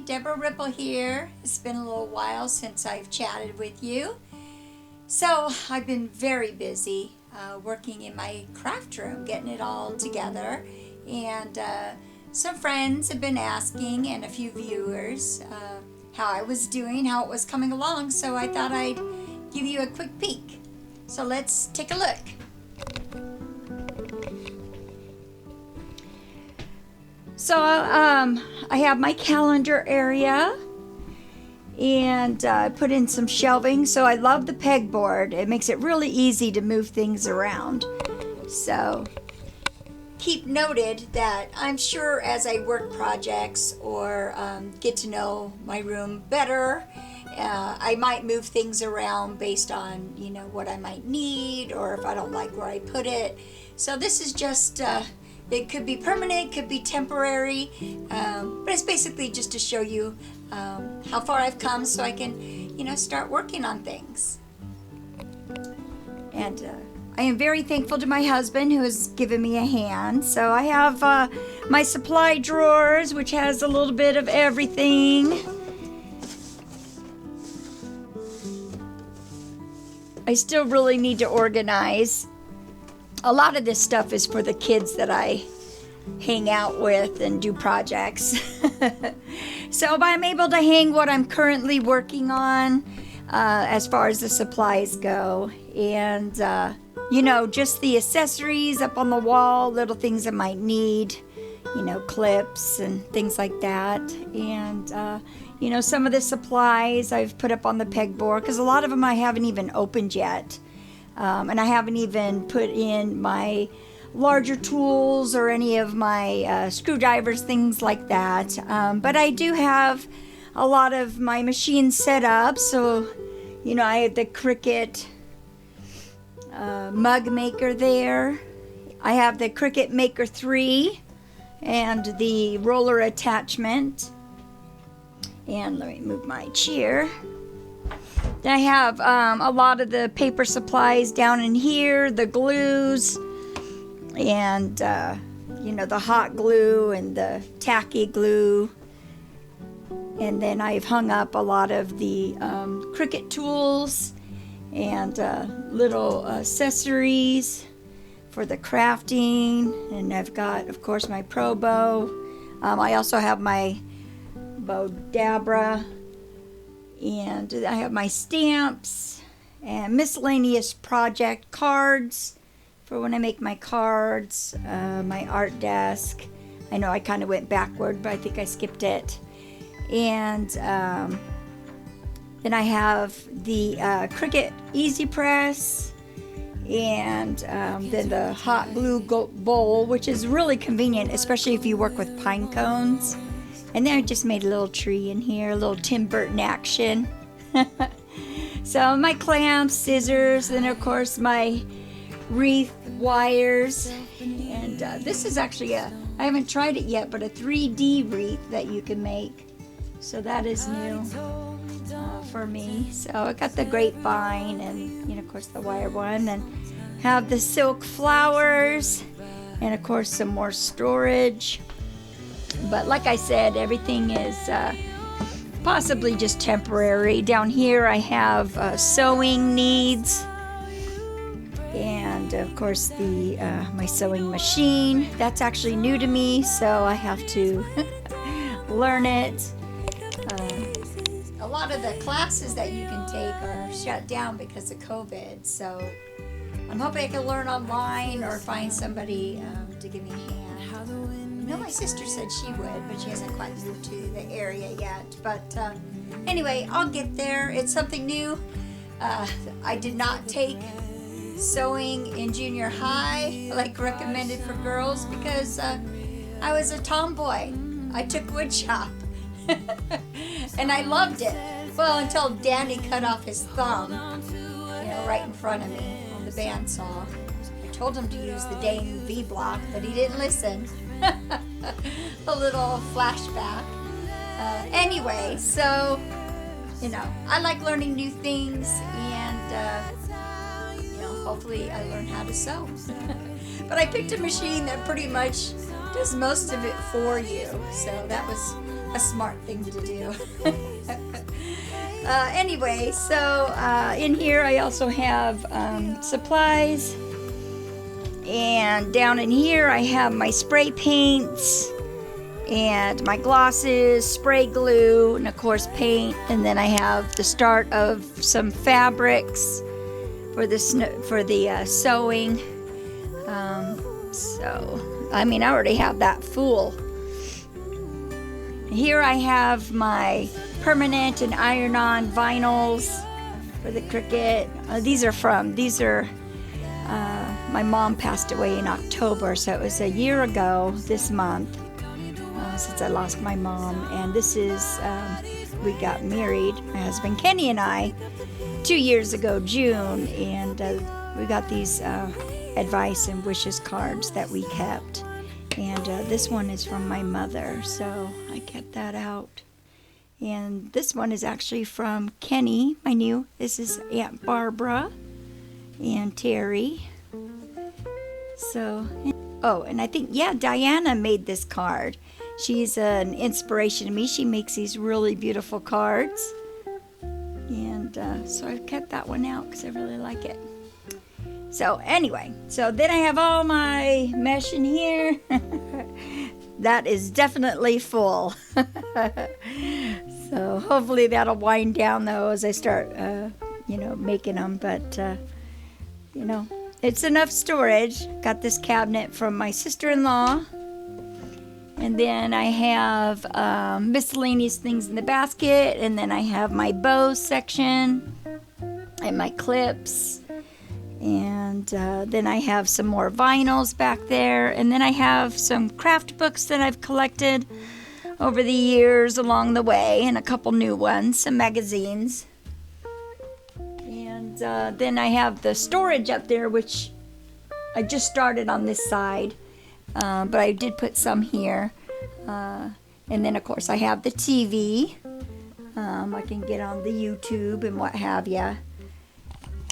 Deborah Ripple here. It's been a little while since I've chatted with you. So I've been very busy working in my craft room, getting it all together. And some friends have been asking, and a few viewers, how I was doing, how it was coming along. So I thought I'd give you a quick peek. So let's take a look. So I have my calendar area, and put in some shelving. So I love the pegboard. It makes it really easy to move things around. So keep noted that I'm sure as I work projects or get to know my room better, I might move things around based on what I might need, or if I don't like where I put it. So this is just it could be permanent, could be temporary, but it's basically just to show you how far I've come, so I can start working on things. And I am very thankful to my husband, who has given me a hand. So I have my supply drawers, which has a little bit of everything. I still really need to organize. A lot of this stuff is for the kids that I hang out with and do projects. So I'm able to hang what I'm currently working on as far as the supplies go. And, just the accessories up on the wall, little things I might need, clips and things like that. And, some of the supplies I've put up on the pegboard, because a lot of them I haven't even opened yet. And I haven't even put in my larger tools or any of my screwdrivers, things like that. But I do have a lot of my machines set up. So, I have the Cricut mug maker there. I have the Cricut Maker 3 and the roller attachment. And let me move my chair. I have a lot of the paper supplies down in here, the glues, and, the hot glue and the tacky glue. And then I've hung up a lot of the Cricut tools and little accessories for the crafting. And I've got, of course, my Pro Bow. I also have my Bow Dabra. And I have my stamps and miscellaneous project cards for when I make my cards, my art desk. I know I kind of went backward, but I think I skipped it. And then I have the Cricut Easy Press, and then the hot glue bowl, which is really convenient, especially if you work with pine cones. And then I just made a little tree in here, a little Tim Burton action. So my clamps, scissors, and of course my wreath wires. And this is actually I haven't tried it yet, but a 3D wreath that you can make. So that is new for me. So I got the grapevine and, of course the wire one. And have the silk flowers and of course some more storage. But like I said, everything is possibly just temporary. Down here I have sewing needs, and of course the my sewing machine. That's actually new to me, so I have to learn it. A lot of the classes that you can take are shut down because of COVID, so I'm hoping I can learn online or find somebody to give me a hand. My sister said she would, but she hasn't quite moved to the area yet. But anyway, I'll get there. It's something new. I did not take sewing in junior high, like recommended for girls, because I was a tomboy. I took wood shop, and I loved it. Well, until Danny cut off his thumb, right in front of me on the bandsaw. I told him to use the Dane V-block, but he didn't listen. A little flashback. Anyway, so I like learning new things, and hopefully I learn how to sew. But I picked a machine that pretty much does most of it for you. So that was a smart thing to do. Anyway, so in here I also have supplies. And down in here I have my spray paints and my glosses, spray glue, and of course paint. And then I have the start of some fabrics for the sewing. So I mean, I already have that full. Here I have my permanent and iron-on vinyls for the Cricut. My mom passed away in October, so it was a year ago this month since I lost my mom. And this is, we got married, my husband Kenny and I, 2 years ago, June, and we got these advice and wishes cards that we kept. And this one is from my mother, so I kept that out. And this one is actually from Kenny, this is Aunt Barbara and Terry. So, oh, and I think, Diana made this card. She's an inspiration to me. She makes these really beautiful cards. And so I kept that one out because I really like it. So anyway, so then I have all my mesh in here. That is definitely full. So hopefully that'll wind down though as I start, making them. But, it's enough storage. Got this cabinet from my sister-in-law. And then I have miscellaneous things in the basket. And then I have my bow section and my clips. And then I have some more vinyls back there. And then I have some craft books that I've collected over the years along the way. And a couple new ones, some magazines. And then I have the storage up there, which I just started on this side. But I did put some here. And then, of course, I have the TV. I can get on the YouTube and what have you.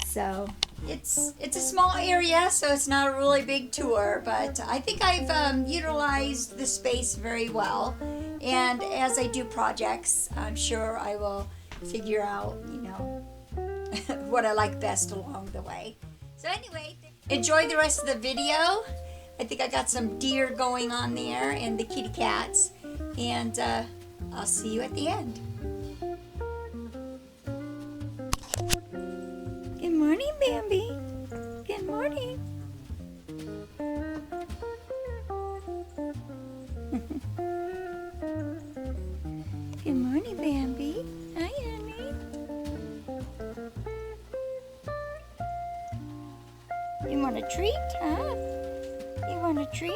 So it's a small area, so it's not a really big tour. But I think I've utilized the space very well. And as I do projects, I'm sure I will figure out, what I like best along the way. So anyway, enjoy the rest of the video. I think I got some deer going on there and the kitty cats. And I'll see you at the end. Good morning, Bambi. Good morning. Good morning, Bambi. Hi, honey. You want a treat, huh? You want a treat?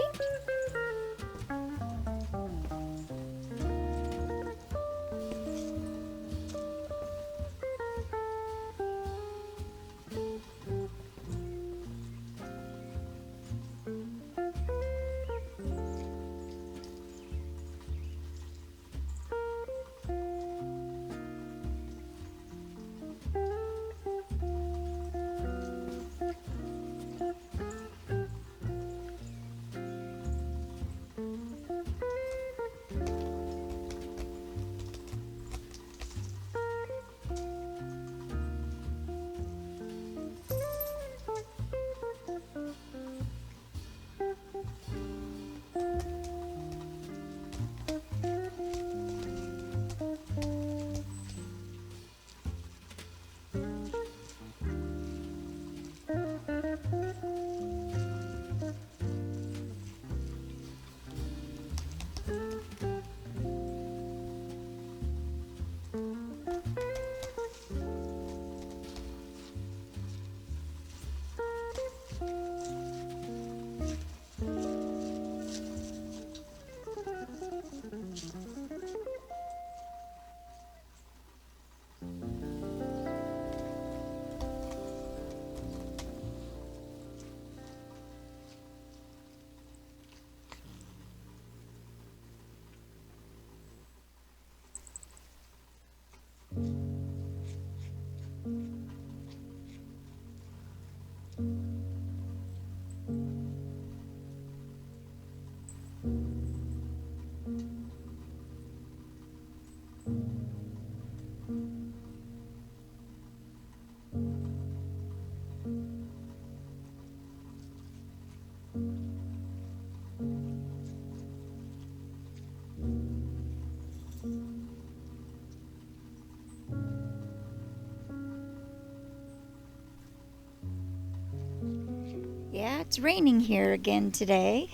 Yeah, it's raining here again today.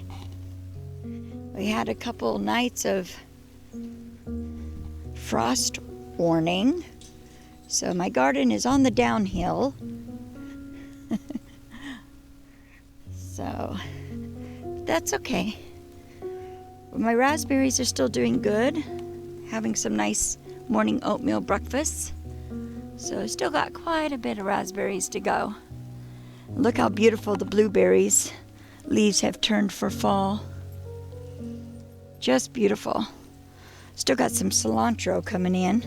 We had a couple nights of frost warning, so my garden is on the downhill. So that's okay. My raspberries are still doing good, having some nice morning oatmeal breakfasts. So I still got quite a bit of raspberries to go. Look how beautiful the blueberries leaves have turned for fall. Just beautiful. Still got some cilantro coming in.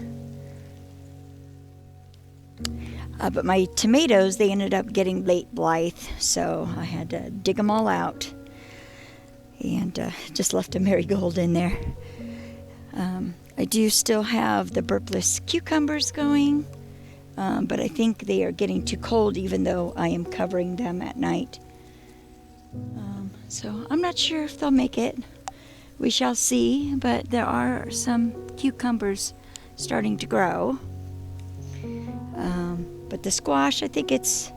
But my tomatoes, they ended up getting late blight, so I had to dig them all out. And just left a marigold in there. I do still have the burpless cucumbers going, but I think they are getting too cold even though I am covering them at night. So I'm not sure if they'll make it. We shall see, but there are some cucumbers starting to grow. But the squash, I think it's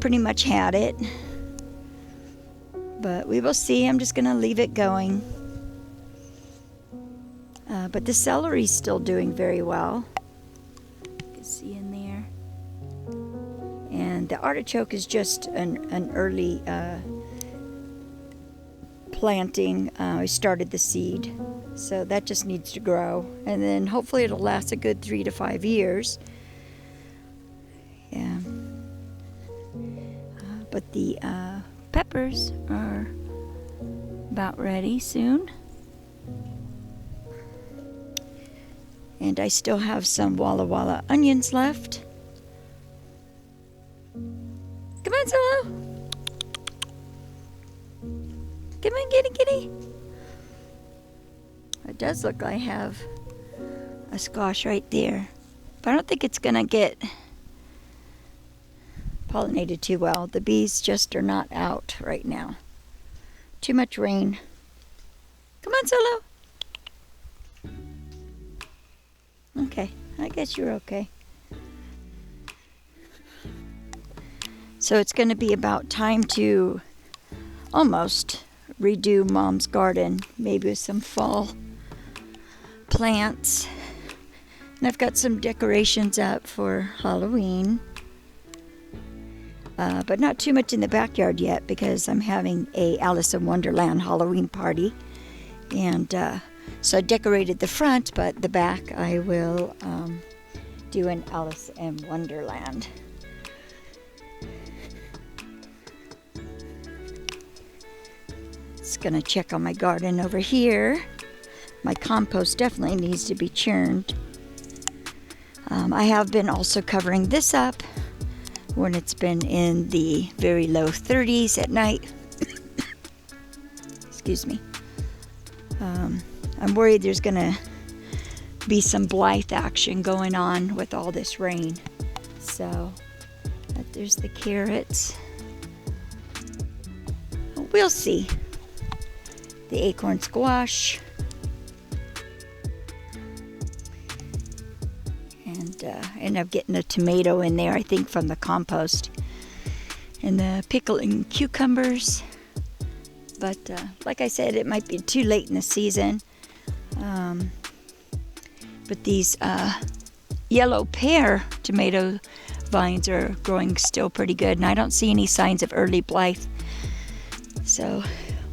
pretty much had it. But we will see. I'm just going to leave it going. But the celery's still doing very well. You can see in there. And the artichoke is just an early planting. I started the seed. So that just needs to grow. And then hopefully it'll last a good 3 to 5 years. Yeah. But the peppers are about ready soon. And I still have some Walla Walla onions left. Come on, Solo. Come on, kitty. It does look like I have a squash right there. But I don't think it's going to get pollinated too well. The bees just are not out right now. Too much rain. Come on, Solo. Okay, I guess you're okay. So it's going to be about time to almost redo Mom's garden, maybe with some fall plants. And I've got some decorations up for Halloween. But not too much in the backyard yet because I'm having a Alice in Wonderland Halloween party. And so I decorated the front, but the back I will do an Alice in Wonderland. Just gonna check on my garden over here. My compost definitely needs to be churned. I have been also covering this up when it's been in the very low 30s at night. Excuse me. I'm worried there's going to be some blight action going on with all this rain. So, there's the carrots. We'll see. The acorn squash. And end up getting a tomato in there, I think, from the compost. And the pickling cucumbers. But like I said, it might be too late in the season. But these yellow pear tomato vines are growing still pretty good. And I don't see any signs of early blight. So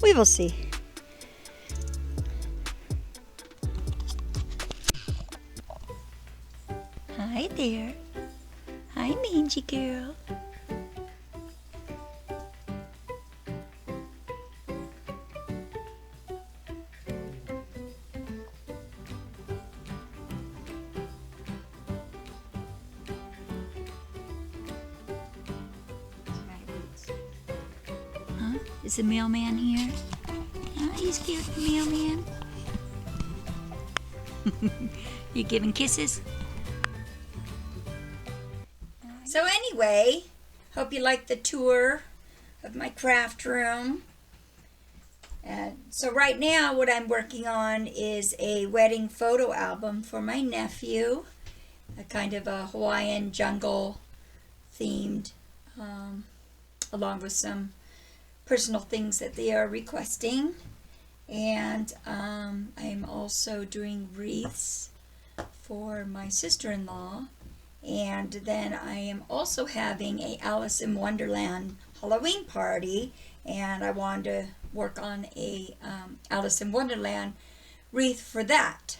we will see. Hi there. Hi, Mangy girl. Huh? Is the mailman here? He's cute, the mailman. You giving kisses? So anyway, hope you liked the tour of my craft room. So right now what I'm working on is a wedding photo album for my nephew, a kind of a Hawaiian jungle themed, along with some personal things that they are requesting. And I'm also doing wreaths for my sister-in-law. And then I am also having a Alice in Wonderland Halloween party, and I wanted to work on a Alice in Wonderland wreath for that.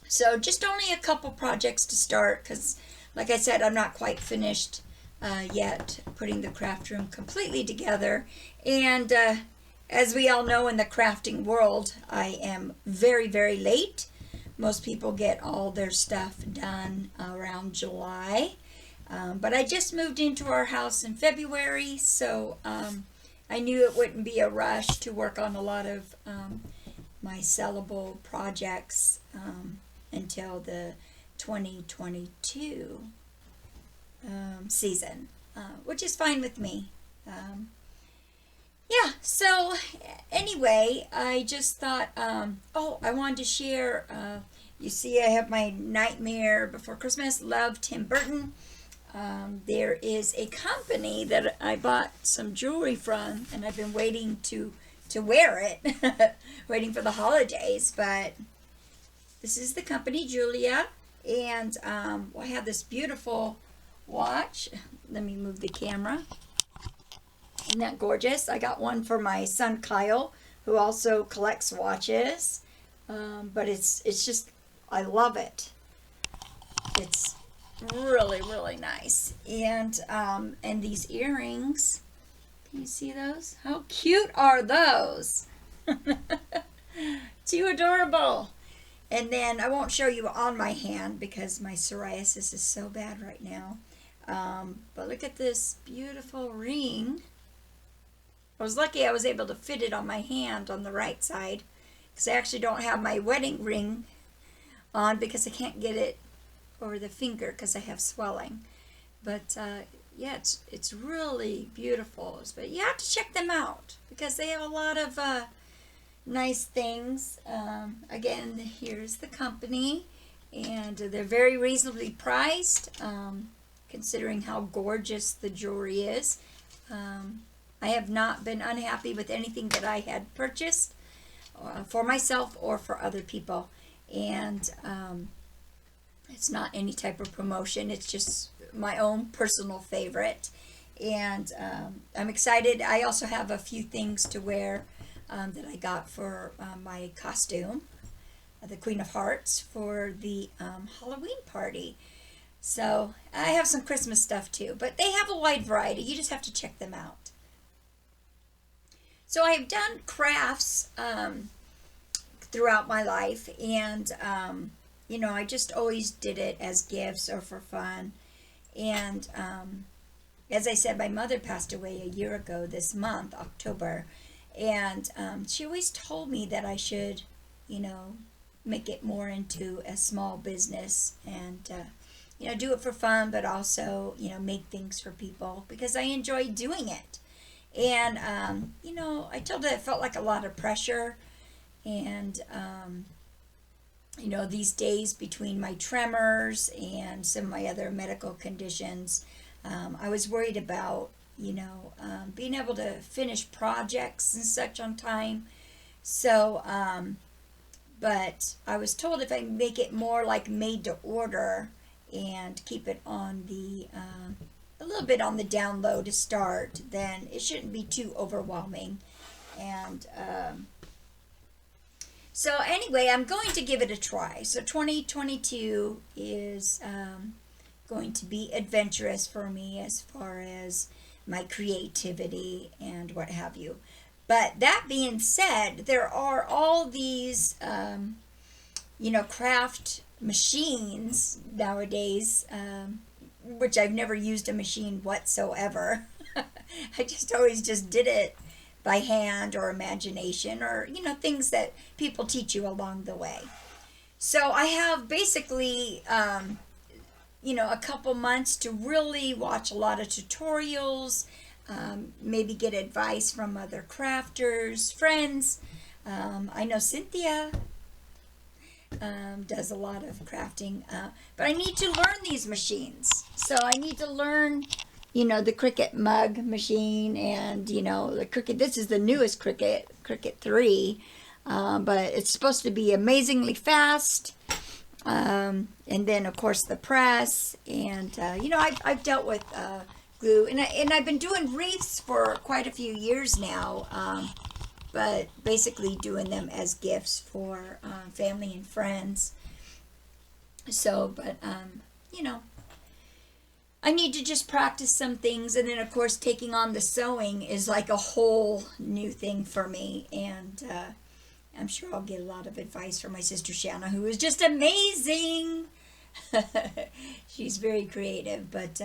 So just only a couple projects to start, because like I said, I'm not quite finished yet putting the craft room completely together. And as we all know, in the crafting world, I am very, very late. Most people get all their stuff done around July. But I just moved into our house in February, so I knew it wouldn't be a rush to work on a lot of my sellable projects until the 2022 season, which is fine with me. Yeah, so anyway, I just thought, I wanted to share, you see I have my Nightmare Before Christmas, Love, Tim Burton. There is a company that I bought some jewelry from, and I've been waiting to wear it, waiting for the holidays, but this is the company, Julia, and I have this beautiful watch. Let me move the camera. Isn't that gorgeous? I got one for my son Kyle, who also collects watches. But it's just, I love it. It's really, really nice. And these earrings, can you see those? How cute are those? Too adorable. And then I won't show you on my hand because my psoriasis is so bad right now. But look at this beautiful ring. I was lucky I was able to fit it on my hand on the right side, because I actually don't have my wedding ring on because I can't get it over the finger because I have swelling. But yeah, it's really beautiful. But you have to check them out because they have a lot of nice things. Again, here's the company, and they're very reasonably priced, considering how gorgeous the jewelry is. I have not been unhappy with anything that I had purchased for myself or for other people. And it's not any type of promotion. It's just my own personal favorite. And I'm excited. I also have a few things to wear that I got for my costume, the Queen of Hearts, for the Halloween party. So I have some Christmas stuff too. But they have a wide variety. You just have to check them out. So I've done crafts throughout my life, and I just always did it as gifts or for fun. And as I said, my mother passed away a year ago this month, October, and she always told me that I should, make it more into a small business and do it for fun, but also make things for people because I enjoy doing it. And, I told her it felt like a lot of pressure. And, these days between my tremors and some of my other medical conditions, I was worried about, being able to finish projects and such on time. So, but I was told if I make it more like made to order and keep it on the, a little bit on the down low to start, then it shouldn't be too overwhelming. And so anyway, I'm going to give it a try. So 2022 is going to be adventurous for me as far as my creativity and what have you. But that being said, there are all these craft machines nowadays, which I've never used a machine whatsoever. I just always just did it by hand or imagination or, things that people teach you along the way. So I have basically, a couple months to really watch a lot of tutorials, maybe get advice from other crafters, friends. I know Cynthia does a lot of crafting, but I need to learn these machines. So I need to learn, the Cricut mug machine and, the Cricut. This is the newest Cricut, Cricut 3, but it's supposed to be amazingly fast. And then, of course, the press. And, I've dealt with glue. And I've been doing wreaths for quite a few years now. But basically doing them as gifts for family and friends. So, but, I need to just practice some things. And then, of course, taking on the sewing is like a whole new thing for me. And I'm sure I'll get a lot of advice from my sister Shanna, who is just amazing. She's very creative. But,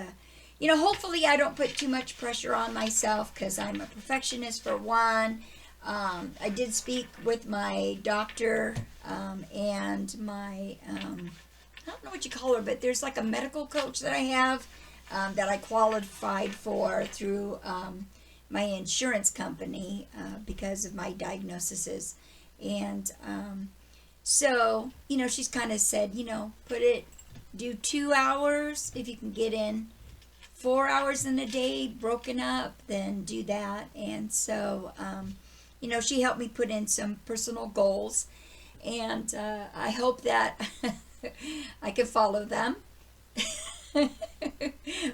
hopefully I don't put too much pressure on myself because I'm a perfectionist for one. I did speak with my doctor and my, I don't know what you call her, but there's like a medical coach that I have that I qualified for through my insurance company because of my diagnoses. And so, she's kind of said, do 2 hours if you can get in 4 hours in a day broken up, then do that. And so, she helped me put in some personal goals, and I hope that I can follow them.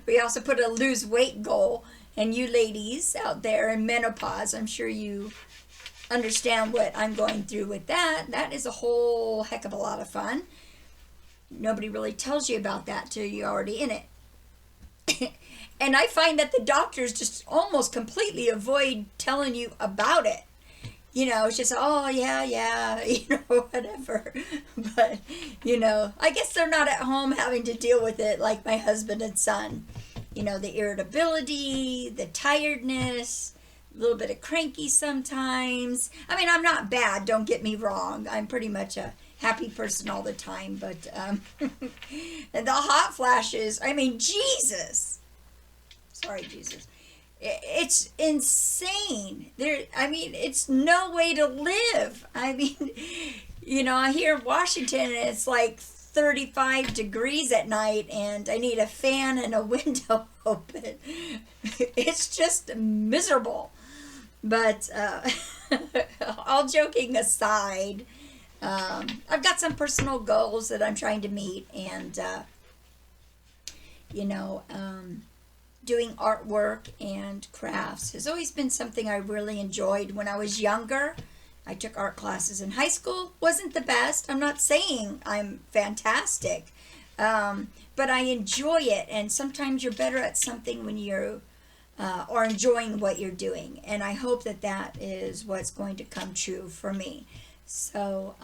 We also put a lose weight goal, and you ladies out there in menopause, I'm sure you understand what I'm going through with that. That is a whole heck of a lot of fun. Nobody really tells you about that till you're already in it. And I find that the doctors just almost completely avoid telling you about it. It's just, oh, yeah, whatever. But, I guess they're not at home having to deal with it like my husband and son. The irritability, the tiredness, a little bit of cranky sometimes. I mean, I'm not bad, don't get me wrong. I'm pretty much a happy person all the time. But, and the hot flashes, I mean, Jesus. Sorry, Jesus. It's insane. It's no way to live. I mean, here in Washington, it's like 35 degrees at night, and I need a fan and a window open. It's just miserable. But all joking aside, I've got some personal goals that I'm trying to meet, and doing artwork and crafts has always been something I really enjoyed when I was younger. I took art classes in high school. Wasn't the best. I'm not saying I'm fantastic, but I enjoy it. And sometimes you're better at something when you are enjoying what you're doing. And I hope that that is what's going to come true for me. So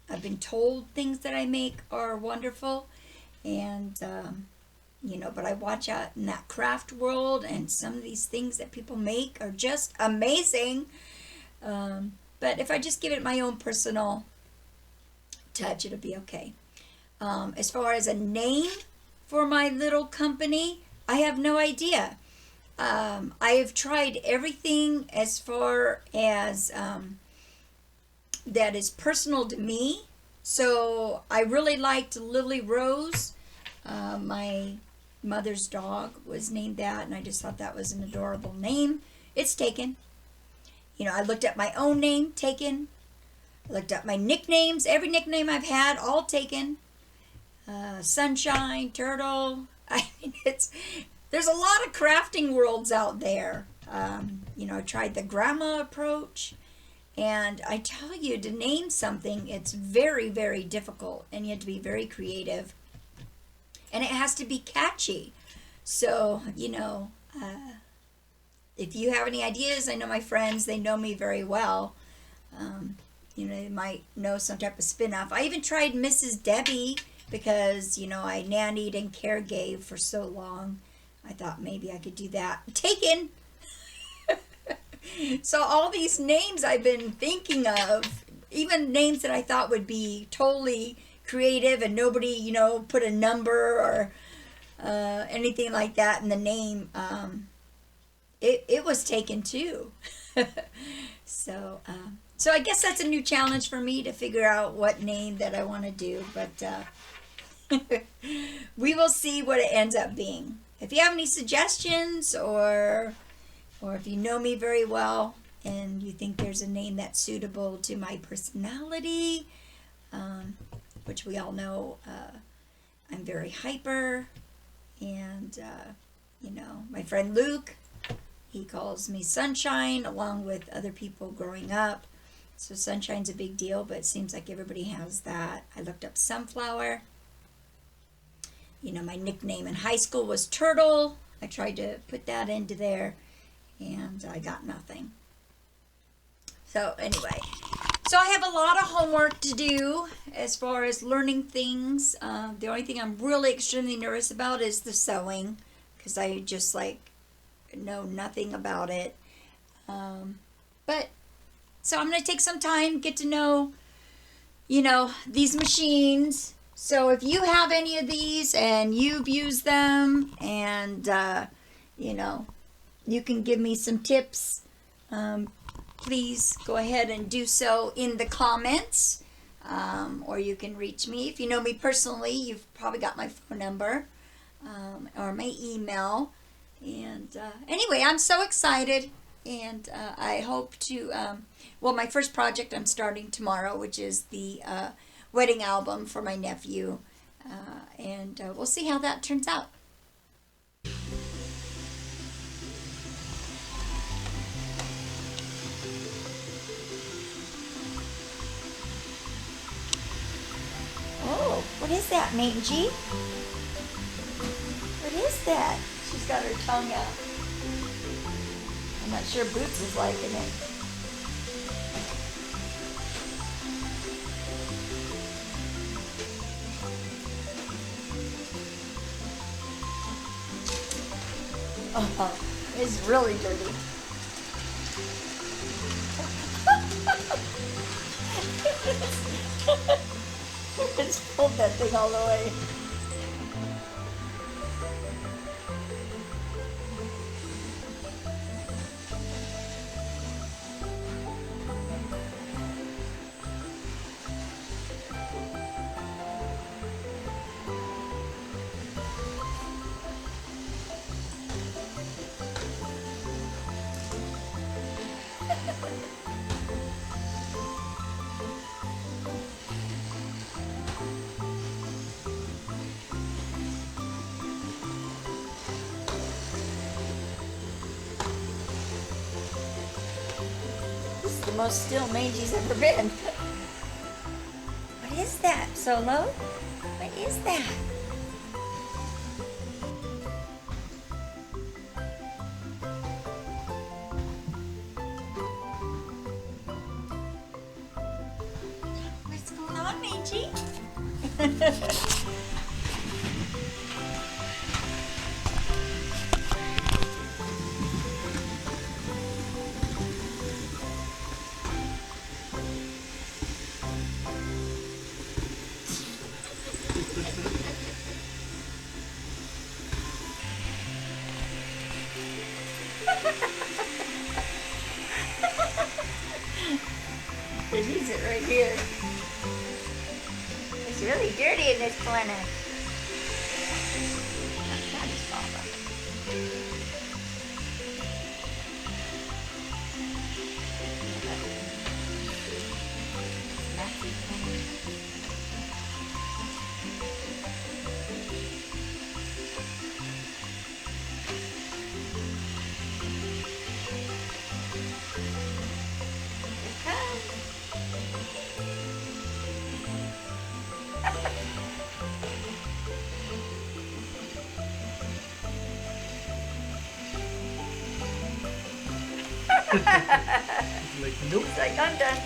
I've been told things that I make are wonderful, and but I watch out in that craft world, and some of these things that people make are just amazing. But if I just give it my own personal touch, it'll be okay. As far as a name for my little company, I have no idea. I have tried everything as far as that is personal to me. So I really liked Lily Rose. My mother's dog was named that, and I just thought that was an adorable name. It's taken. I looked up my own name, taken. I looked up my nicknames, every nickname I've had, all taken. Sunshine, Turtle. I mean, there's a lot of crafting worlds out there. I tried the grandma approach, and I tell you, to name something, it's very, very difficult, and you have to be very creative. And it has to be catchy. So, if you have any ideas, I know my friends, they know me very well. They might know some type of spin-off. I even tried Mrs. Debbie because, I nannied and caregave for so long. I thought maybe I could do that. Taken! So all these names I've been thinking of, even names that I thought would be totally creative and nobody, put a number or anything like that in the name, it was taken too. So I guess that's a new challenge for me to figure out what name that I want to do, but we will see what it ends up being. If you have any suggestions or if you know me very well and you think there's a name that's suitable to my personality, which we all know I'm very hyper, and my friend Luke, he calls me Sunshine along with other people growing up. So Sunshine's a big deal, but it seems like everybody has that. I looked up Sunflower. My nickname in high school was Turtle. I tried to put that into there, and I got nothing. So anyway, so I have a lot of homework to do as far as learning things. The only thing I'm really extremely nervous about is the sewing, because I just know nothing about it. But so I'm going to take some time, get to know, these machines. So if you have any of these and you've used them and, you can give me some tips, please go ahead and do so in the comments. Or you can reach me. If you know me personally, you've probably got my phone number or my email. And anyway, I'm so excited. And I hope to, my first project I'm starting tomorrow, which is the wedding album for my nephew. And we'll see how that turns out. Oh, what is that, Mangy? What is that? She's got her tongue out. I'm not sure Boots is liking it. Oh, it's really dirty. It's pulled that thing all the way. The most still Mangy's ever been. What is that, Solo? What is that? What's going on, Mangy? He's it right here. It's really dirty in this corner. That is Papa. Like, nope. It's like, I'm done.